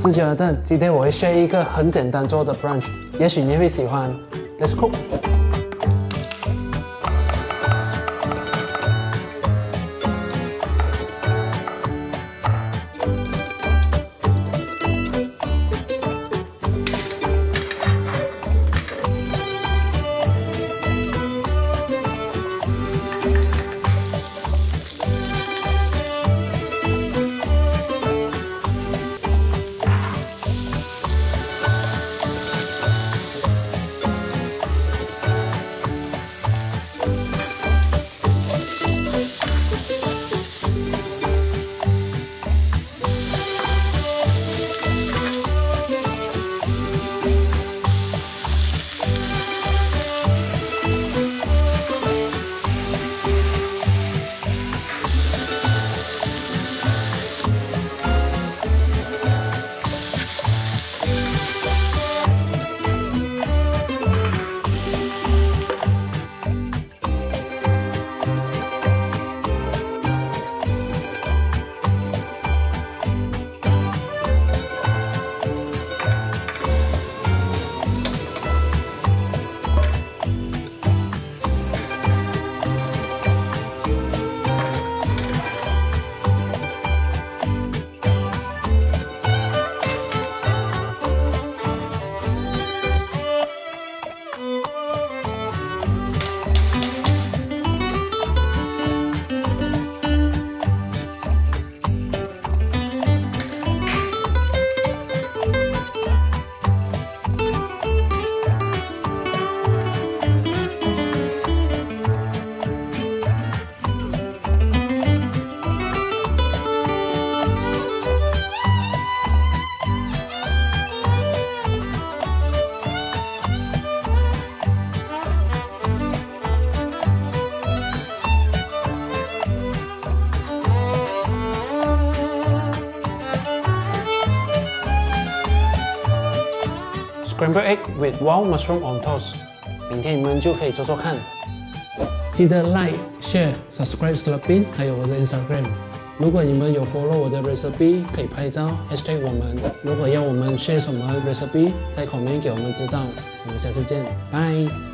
是觉得今天我会 share 一个很简单做的 brunch， 也许你会喜欢。Let's cook。 Scrambled egg with wild mushroom on toast， 明天你们就可以做做看。记得 like、share、subscribe Slurpin， 还有我的 Instagram。如果你们有 follow 我的 recipe， 可以拍照 hashtag 我们。如果要我们 share 什么 recipe， 在 comment 给我们知道。我们下次见，拜。